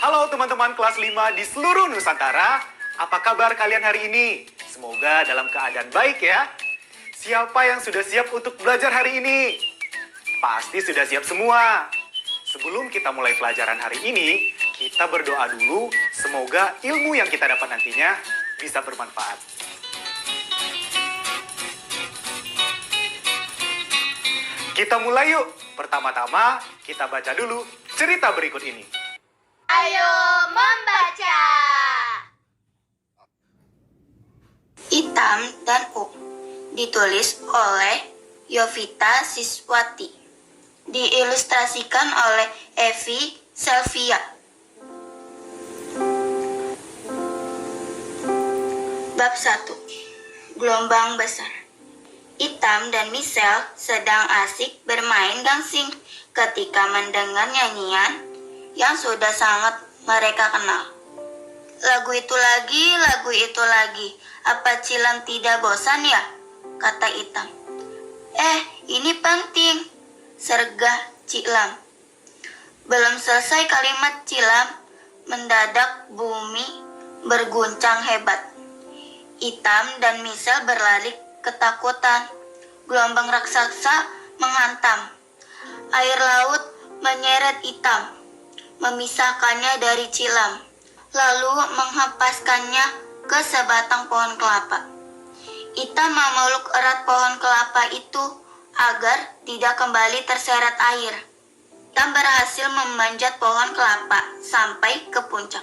Halo teman-teman kelas 5 di seluruh Nusantara. Apa kabar kalian hari ini? Semoga dalam keadaan baik ya. Siapa yang sudah siap untuk belajar hari ini? Pasti sudah siap semua. Sebelum kita mulai pelajaran hari ini, kita berdoa dulu. Semoga ilmu yang kita dapat nantinya bisa bermanfaat. Kita mulai yuk. Pertama-tama, kita baca dulu cerita berikut ini. Ayo membaca. Itam dan Up, ditulis oleh Yovita Siswati, diilustrasikan oleh Evi Selvia. Bab 1. Gelombang besar. Itam dan Michelle sedang asik bermain gangsing ketika mendengar nyanyian yang sudah sangat mereka kenal. Lagu itu lagi, apa Cilam tidak bosan ya? Kata Itam. Ini penting, sergah Cilam. Belum selesai kalimat Cilam, mendadak bumi berguncang hebat. Itam dan Michelle berlari ketakutan. Gelombang raksasa menghantam. Air laut menyeret Itam, memisahkannya dari Cilam, lalu menghempaskannya ke sebatang pohon kelapa. Itam memeluk erat pohon kelapa itu agar tidak kembali terseret air. Itam berhasil memanjat pohon kelapa sampai ke puncak.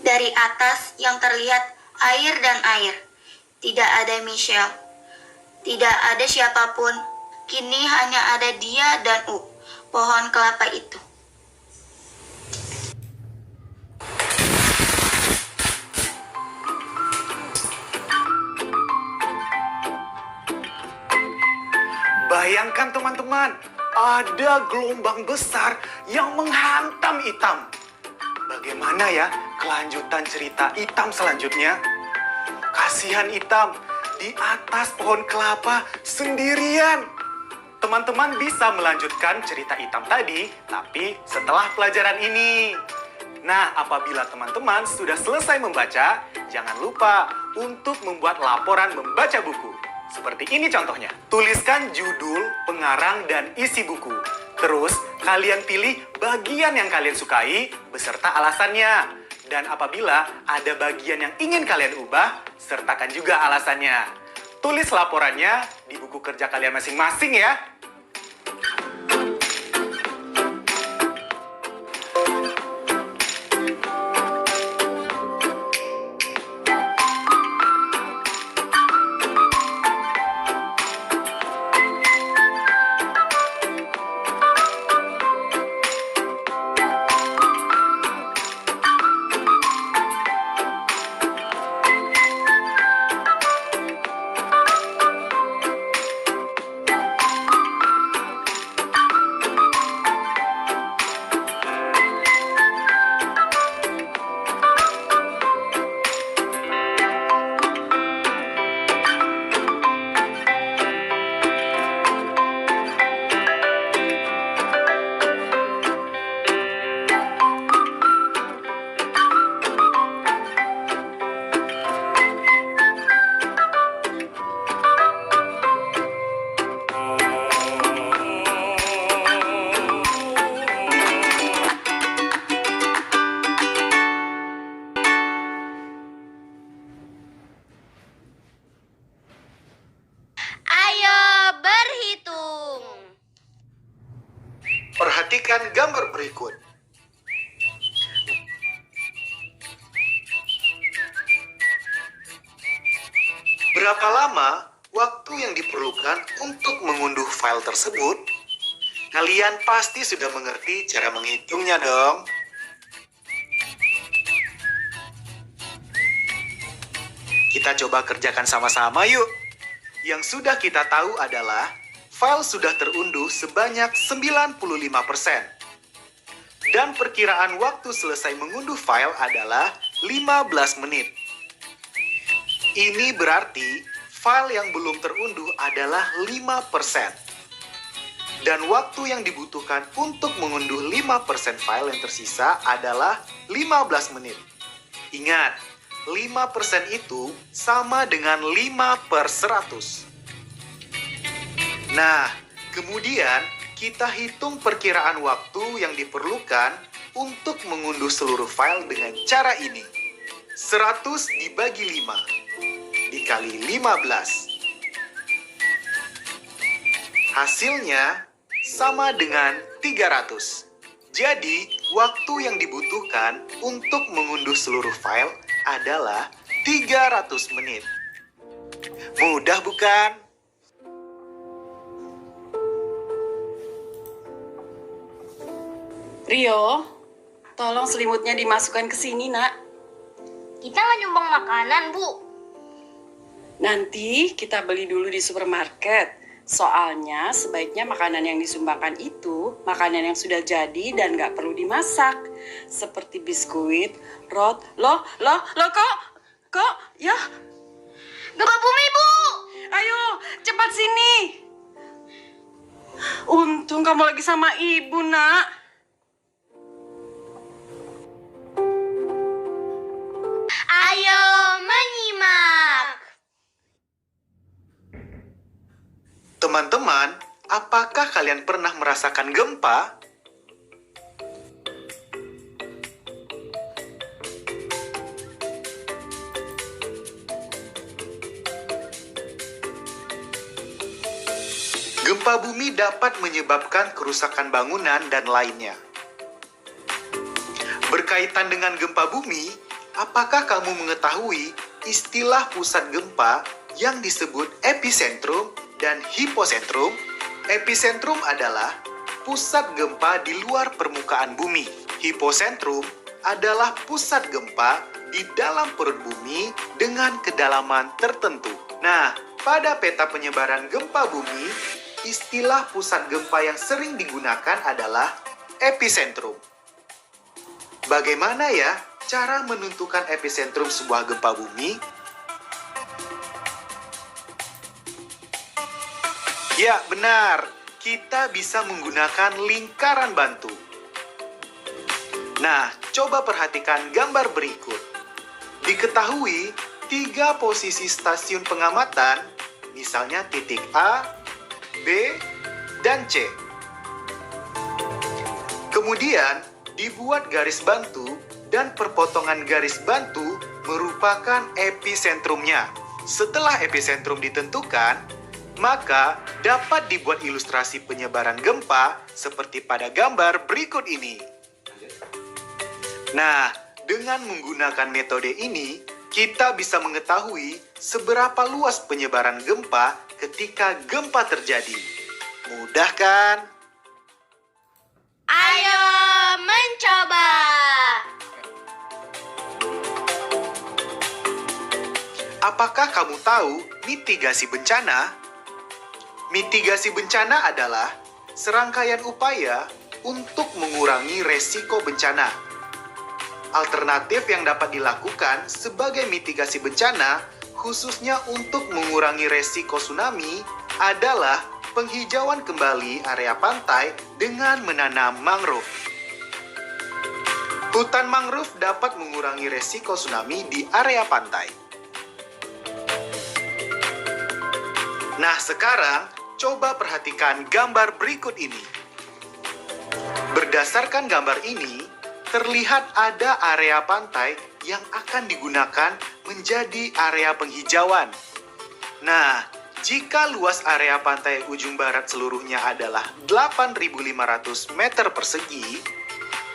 Dari atas yang terlihat air dan air. Tidak ada Michelle. Tidak ada siapapun. Kini hanya ada dia dan pohon kelapa itu. Bayangkan teman-teman, ada gelombang besar yang menghantam Itam. Bagaimana ya kelanjutan cerita Itam selanjutnya? Kasihan Itam di atas pohon kelapa sendirian. Teman-teman bisa melanjutkan cerita Itam tadi, tapi setelah pelajaran ini. Nah, apabila teman-teman sudah selesai membaca, jangan lupa untuk membuat laporan membaca buku. Seperti ini contohnya. Tuliskan judul, pengarang, dan isi buku. Terus, kalian pilih bagian yang kalian sukai beserta alasannya. Dan apabila ada bagian yang ingin kalian ubah, sertakan juga alasannya. Tulis laporannya di buku kerja kalian masing-masing ya. perhatikan gambar berikut. Berapa lama waktu yang diperlukan untuk mengunduh file tersebut? Kalian pasti sudah mengerti cara menghitungnya dong. Kita coba kerjakan sama-sama yuk. Yang sudah kita tahu adalah file sudah terunduh sebanyak 95%. Dan perkiraan waktu selesai mengunduh file adalah 15 menit. Ini berarti file yang belum terunduh adalah 5%. Dan waktu yang dibutuhkan untuk mengunduh 5% file yang tersisa adalah 15 menit. Ingat, 5% itu sama dengan 5/100. Nah, kemudian kita hitung perkiraan waktu yang diperlukan untuk mengunduh seluruh file dengan cara ini. 100 dibagi 5 dikali 15. Hasilnya sama dengan 300. Jadi, waktu yang dibutuhkan untuk mengunduh seluruh file adalah 300 menit. Mudah bukan? Rio, tolong selimutnya dimasukkan ke sini, Nak. Kita nggak nyumbang makanan, Bu. Nanti kita beli dulu di supermarket. Soalnya sebaiknya makanan yang disumbangkan itu makanan yang sudah jadi dan nggak perlu dimasak. Seperti biskuit, Loh, kok, ya. Gempa bumi, Bu. Ayo, cepat sini. Untung kamu lagi sama ibu, Nak. Ayo menyimak. Teman-teman, apakah kalian pernah merasakan gempa? Gempa bumi dapat menyebabkan kerusakan bangunan dan lainnya. Berkaitan dengan gempa bumi, apakah kamu mengetahui istilah pusat gempa yang disebut epicentrum dan hiposentrum? Epicentrum adalah pusat gempa di luar permukaan bumi. Hiposentrum adalah pusat gempa di dalam perut bumi dengan kedalaman tertentu. Nah, pada peta penyebaran gempa bumi, istilah pusat gempa yang sering digunakan adalah epicentrum. Bagaimana ya cara menentukan epicentrum sebuah gempa bumi? Ya, benar. Kita bisa menggunakan lingkaran bantu. Nah, coba perhatikan gambar berikut. Diketahui 3 posisi stasiun pengamatan, misalnya titik A, B, dan C. Kemudian, dibuat garis bantu dan perpotongan garis bantu merupakan episentrumnya. Setelah epicentrum ditentukan, maka dapat dibuat ilustrasi penyebaran gempa seperti pada gambar berikut ini. Nah, dengan menggunakan metode ini, kita bisa mengetahui seberapa luas penyebaran gempa ketika gempa terjadi. Mudah kan? Ayo mencoba. Apakah kamu tahu mitigasi bencana? Mitigasi bencana adalah serangkaian upaya untuk mengurangi resiko bencana. Alternatif yang dapat dilakukan sebagai mitigasi bencana, khususnya untuk mengurangi resiko tsunami, adalah penghijauan kembali area pantai dengan menanam mangrove. Hutan mangrove dapat mengurangi resiko tsunami di area pantai. Nah, sekarang coba perhatikan gambar berikut ini. Berdasarkan gambar ini, terlihat ada area pantai yang akan digunakan menjadi area penghijauan. Nah, Jika luas area pantai ujung barat seluruhnya adalah 8.500 meter persegi,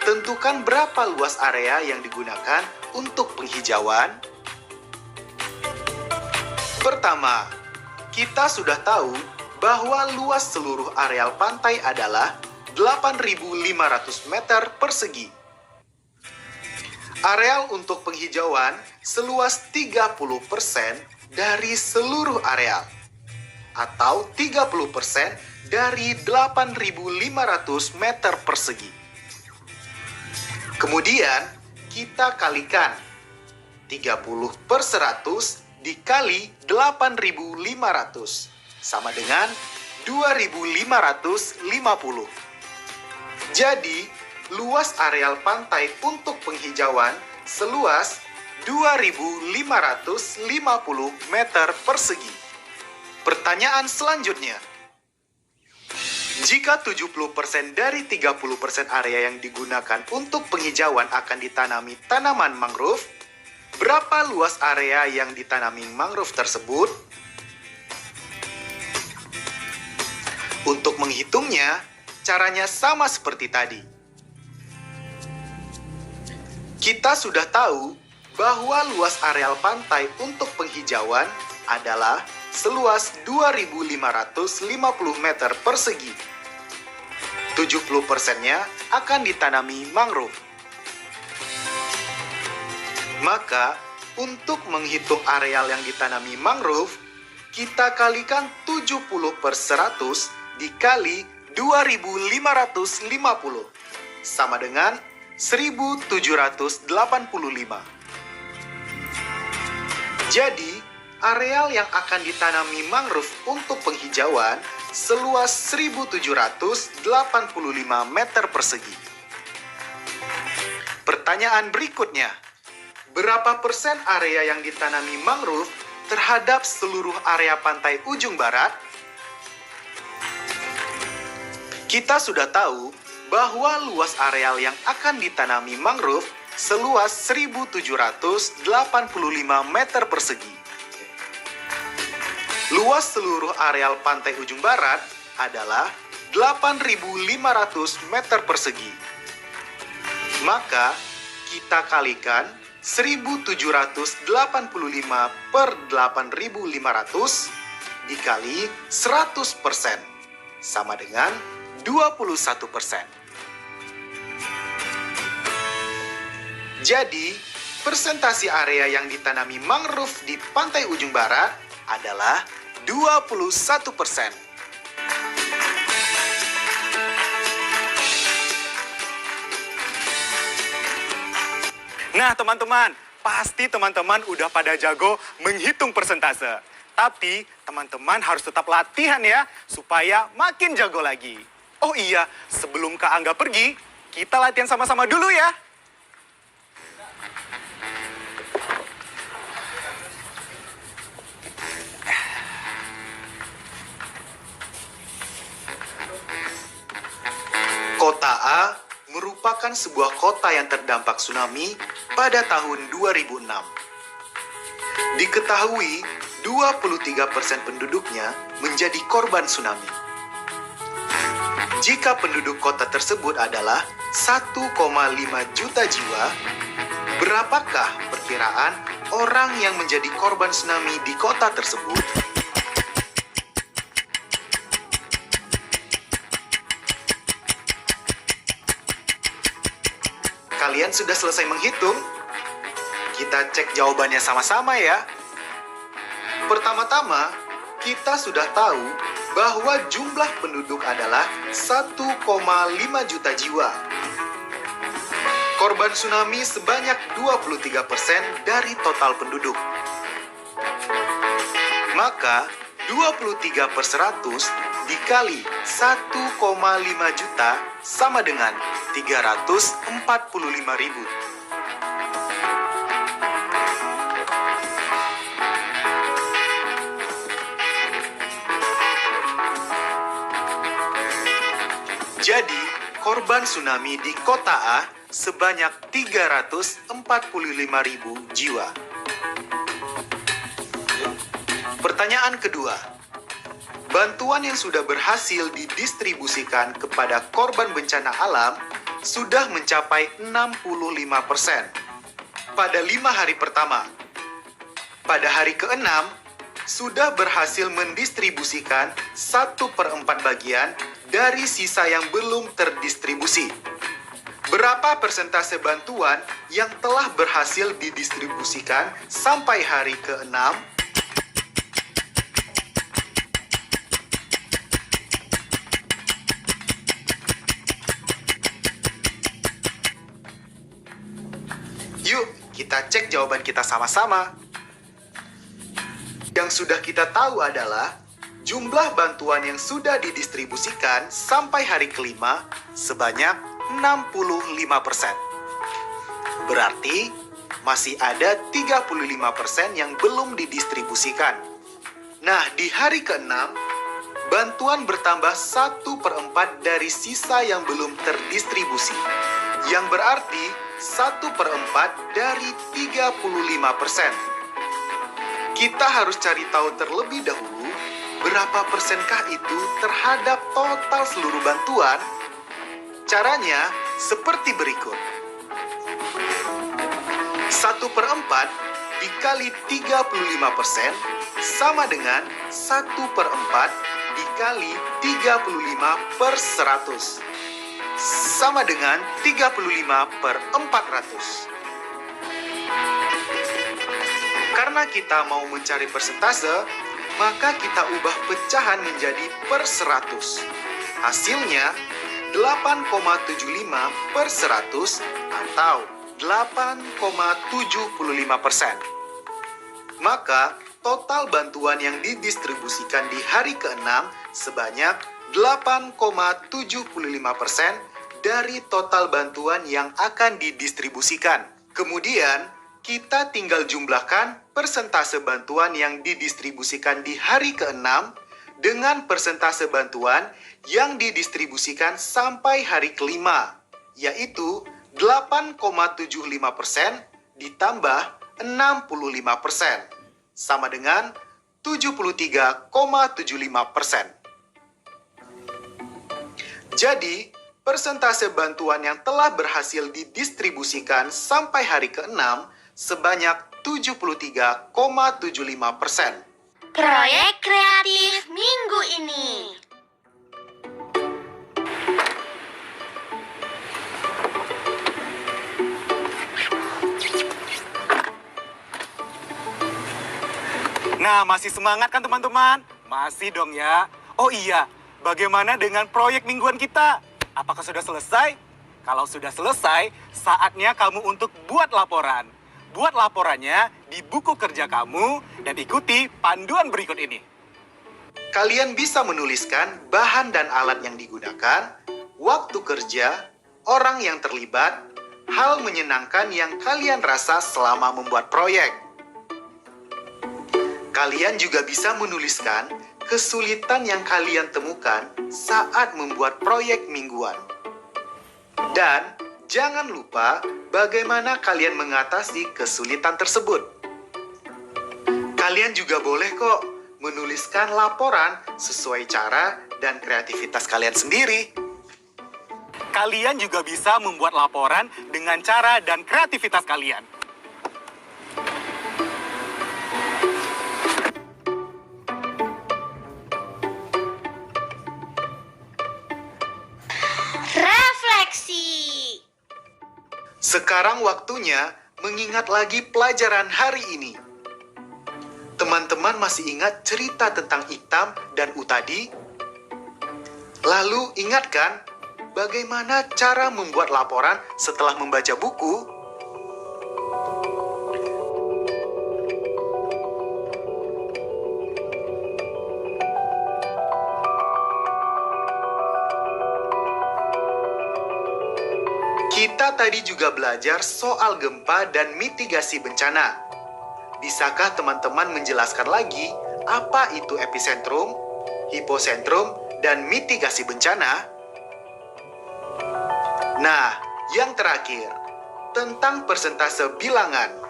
tentukan berapa luas area yang digunakan untuk penghijauan. Pertama, kita sudah tahu bahwa luas seluruh areal pantai adalah 8.500 meter persegi. Areal untuk penghijauan seluas 30% dari seluruh areal, atau 30% dari 8.500 meter persegi. Kemudian, kita kalikan 30/100 dikali 8.500 sama dengan 2.550. Jadi, luas areal pantai untuk penghijauan seluas 2.550 meter persegi. Pertanyaan selanjutnya. Jika 70% dari 30% area yang digunakan untuk penghijauan akan ditanami tanaman mangrove, berapa luas area yang ditanami mangrove tersebut? Untuk menghitungnya, caranya sama seperti tadi. Kita sudah tahu bahwa luas areal pantai untuk penghijauan adalah seluas 2.550 meter persegi. 70%-nya akan ditanami mangrove. Maka, untuk menghitung areal yang ditanami mangrove, kita kalikan 70/100 dikali 2.550 sama dengan 1.785. Jadi, areal yang akan ditanami mangrove untuk penghijauan seluas 1.785 meter persegi. Pertanyaan berikutnya, berapa persen area yang ditanami mangrove terhadap seluruh area pantai ujung barat? Kita sudah tahu bahwa luas areal yang akan ditanami mangrove seluas 1.785 meter persegi. Luas seluruh areal pantai ujung barat adalah 8.500 meter persegi. Maka, kita kalikan 1.785 per 8.500 dikali 100%, sama dengan 21%. Jadi, persentase area yang ditanami mangrove di pantai ujung barat adalah 21%. Nah, teman-teman, pasti teman-teman udah pada jago menghitung persentase. Tapi, teman-teman harus tetap latihan ya, supaya makin jago lagi. Oh iya, sebelum Kak Angga pergi, kita latihan sama-sama dulu ya. Kota A merupakan sebuah kota yang terdampak tsunami pada tahun 2006. Diketahui 23% penduduknya menjadi korban tsunami. Jika penduduk kota tersebut adalah 1,5 juta jiwa, berapakah perkiraan orang yang menjadi korban tsunami di kota tersebut? Kalian sudah selesai menghitung? Kita cek jawabannya sama-sama ya. Pertama-tama, kita sudah tahu bahwa jumlah penduduk adalah 1,5 juta jiwa. Korban tsunami sebanyak 23% dari total penduduk. Maka, 23/100 dikali 1,5 juta sama dengan 345.000. Jadi, korban tsunami di kota A sebanyak 345.000 jiwa. Pertanyaan kedua, bantuan yang sudah berhasil didistribusikan kepada korban bencana alam sudah mencapai 65% pada 5 hari pertama. Pada hari ke-6, sudah berhasil mendistribusikan 1/4 bagian dari sisa yang belum terdistribusi. Berapa persentase bantuan yang telah berhasil didistribusikan sampai hari ke-6? Yuk, kita cek jawaban kita sama-sama. Yang sudah kita tahu adalah jumlah bantuan yang sudah didistribusikan sampai hari kelima sebanyak 65%. Berarti masih ada 35% yang belum didistribusikan. Nah, di hari ke-6, bantuan bertambah 1/4 dari sisa yang belum terdistribusi. Yang berarti 1/4 dari 35%. Kita harus cari tahu terlebih dahulu berapa persenkah itu terhadap total seluruh bantuan. Caranya seperti berikut. 1/4 dikali 35% sama dengan 1/4 dikali 35/100 sama dengan 35/400. Karena kita mau mencari persentase, maka kita ubah pecahan menjadi per 100. Hasilnya 8,75/100 atau 8,75%. Maka total bantuan yang didistribusikan di hari ke-6 sebanyak 8,75% dari total bantuan yang akan didistribusikan. Kemudian kita tinggal jumlahkan persentase bantuan yang didistribusikan di hari ke-6 dengan persentase bantuan yang didistribusikan sampai hari kelima, yaitu 8,75% ditambah 65%, sama dengan 73,75%. Jadi, persentase bantuan yang telah berhasil didistribusikan sampai hari ke-6 sebanyak 73,75%. Proyek kreatif minggu ini. Nah, masih semangat kan teman-teman? Masih dong ya. Oh iya, bagaimana dengan proyek mingguan kita? Apakah sudah selesai? Kalau sudah selesai, saatnya kamu untuk buat laporan. Buat laporannya di buku kerja kamu dan ikuti panduan berikut ini. Kalian bisa menuliskan bahan dan alat yang digunakan, waktu kerja, orang yang terlibat, hal menyenangkan yang kalian rasa selama membuat proyek. Kalian juga bisa menuliskan kesulitan yang kalian temukan saat membuat proyek mingguan. Dan jangan lupa bagaimana kalian mengatasi kesulitan tersebut. Kalian juga boleh kok menuliskan laporan sesuai cara dan kreativitas kalian sendiri. Kalian juga bisa membuat laporan dengan cara dan kreativitas kalian. Refleksi. Sekarang waktunya mengingat lagi pelajaran hari ini. Teman-teman masih ingat cerita tentang Itam dan U tadi? Lalu ingatkan bagaimana cara membuat laporan setelah membaca buku? Kita tadi juga belajar soal gempa dan mitigasi bencana. Bisakah teman-teman menjelaskan lagi apa itu epicentrum, hiposentrum, dan mitigasi bencana? Nah, yang terakhir, tentang persentase bilangan.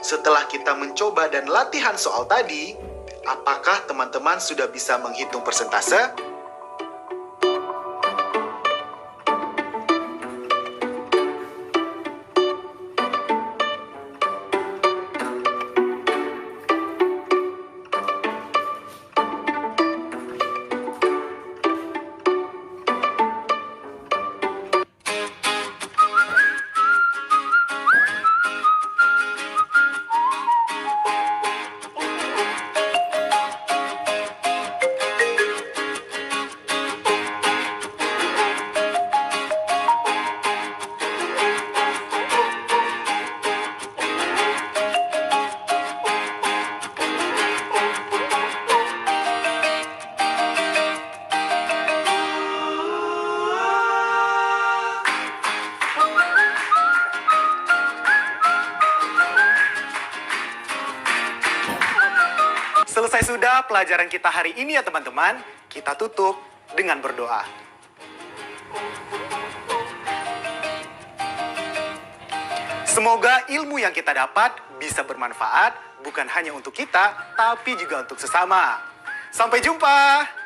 Setelah kita mencoba dan latihan soal tadi, Apakah teman-teman sudah bisa menghitung persentase? Selesai sudah pelajaran kita hari ini ya teman-teman. Kita tutup dengan berdoa. Semoga ilmu yang kita dapat bisa bermanfaat bukan hanya untuk kita, tapi juga untuk sesama. Sampai jumpa!